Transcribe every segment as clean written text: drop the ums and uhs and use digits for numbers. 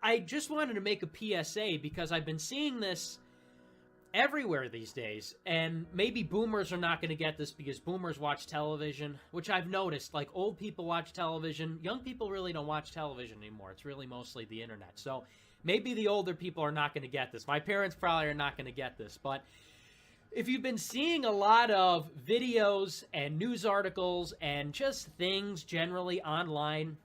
I just wanted to make a PSA because I've been seeing this everywhere these days, and maybe boomers are not going to get this because boomers watch television, which I've noticed. Like, old people watch television. Young people really don't watch television anymore. It's really mostly the internet. So maybe the older people are not going to get this. My parents probably are not going to get this. But if you've been seeing a lot of videos and news articles and just things generally online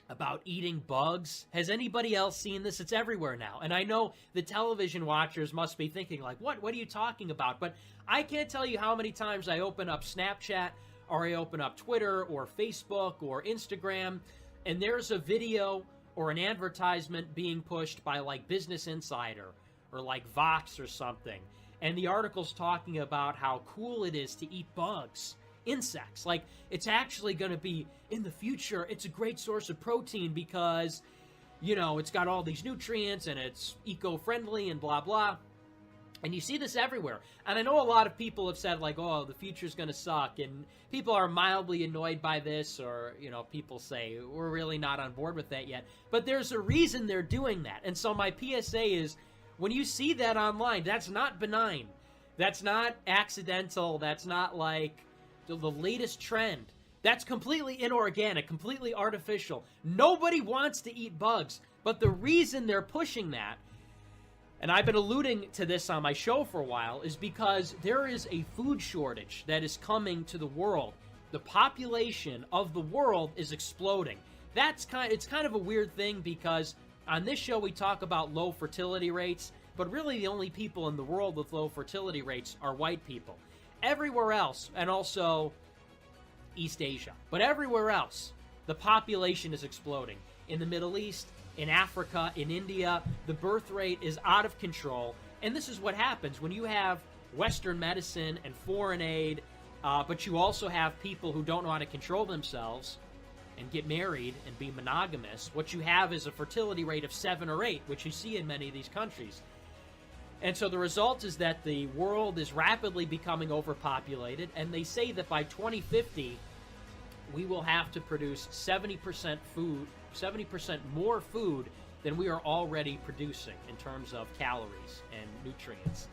about eating bugs. Has anybody else seen this? It's everywhere now. And I know the television watchers must be thinking like, what are you talking about? But I can't tell you how many times I open up Snapchat or I open up Twitter or Facebook or Instagram, and there's a video or an advertisement being pushed by like Business Insider or like Vox or something. And the article's talking about how cool it is to eat bugs. Insects. Like, it's actually going to be, in the future, it's a great source of protein because, you know, it's got all these nutrients and it's eco-friendly and blah, blah. And you see this everywhere. And I know a lot of people have said, like, oh, the future's going to suck. And people are mildly annoyed by this, or, you know, people say, we're really not on board with that yet. But there's a reason they're doing that. And so my PSA is, when you see that online, that's not benign. That's not accidental. That's not like the latest trend. That's completely inorganic, completely artificial. Nobody wants to eat bugs, but the reason they're pushing that, and I've been alluding to this on my show for a while, is because there is a food shortage that is coming to the world. The population of the world is exploding. It's kind of a weird thing because on this show we talk about low fertility rates, but really the only people in the world with low fertility rates are white people. Everywhere else, and also East Asia, but everywhere else, the population is exploding. In the Middle East, in Africa, in India, the birth rate is out of control. And this is what happens when you have Western medicine and foreign aid, but you also have people who don't know how to control themselves and get married and be monogamous. What you have is a fertility rate of 7 or 8, which you see in many of these countries. And so the result is that the world is rapidly becoming overpopulated, and they say that by 2050, we will have to produce 70% more food than we are already producing in terms of calories and nutrients.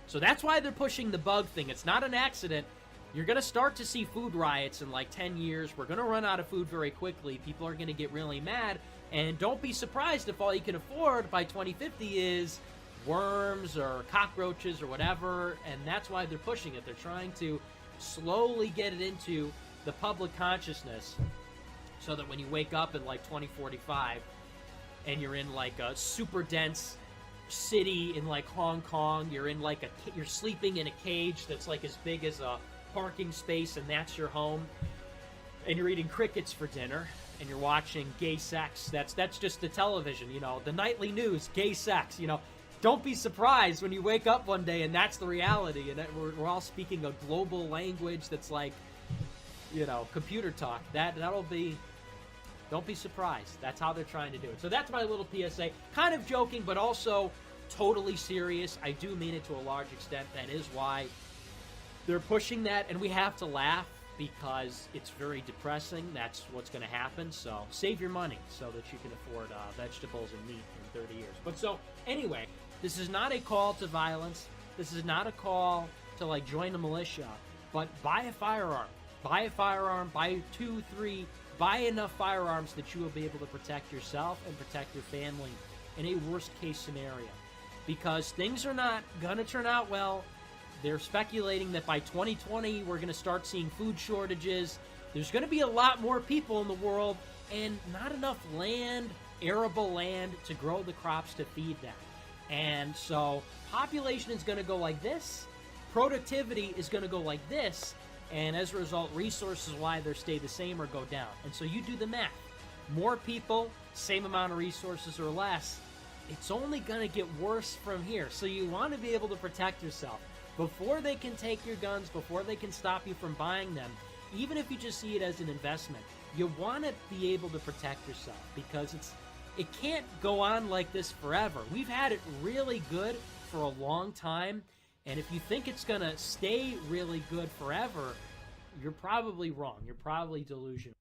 So that's why they're pushing the bug thing. It's not an accident. You're going to start to see food riots in like 10 years. We're going to run out of food very quickly. People are going to get really mad. And don't be surprised if all you can afford by 2050 is worms or cockroaches or whatever, and that's why they're pushing it. They're trying to slowly get it into the public consciousness so that when you wake up in like 2045 and you're in like a super dense city in like Hong Kong, you're sleeping in a cage that's like as big as a parking space, and that's your home, and you're eating crickets for dinner, and you're watching gay sex. That's just the television, you know, the nightly news, gay sex, you know. Don't be surprised when you wake up one day and that's the reality, and we're all speaking a global language that's like, you know, computer talk. That'll be, don't be surprised. That's how they're trying to do it. So that's my little PSA. Kind of joking, but also totally serious. I do mean it to a large extent. That is why they're pushing that, and we have to laugh because it's very depressing. That's what's going to happen. So save your money so that you can afford vegetables and meat in 30 years. But so anyway, this is not a call to violence. This is not a call to like join a militia, but buy a firearm. Buy a firearm, buy 2, 3, buy enough firearms that you will be able to protect yourself and protect your family in a worst case scenario. Because things are not going to turn out well. They're speculating that by 2020, we're going to start seeing food shortages. There's going to be a lot more people in the world and not enough land, arable land, to grow the crops to feed them. And so population is going to go like this. Productivity is going to go like this. And as a result, resources will either stay the same or go down. And so you do the math. More people, same amount of resources or less. It's only going to get worse from here. So you want to be able to protect yourself. Before they can take your guns, before they can stop you from buying them, even if you just see it as an investment, you want to be able to protect yourself, because it can't go on like this forever. We've had it really good for a long time, and if you think it's going to stay really good forever, you're probably wrong. You're probably delusional.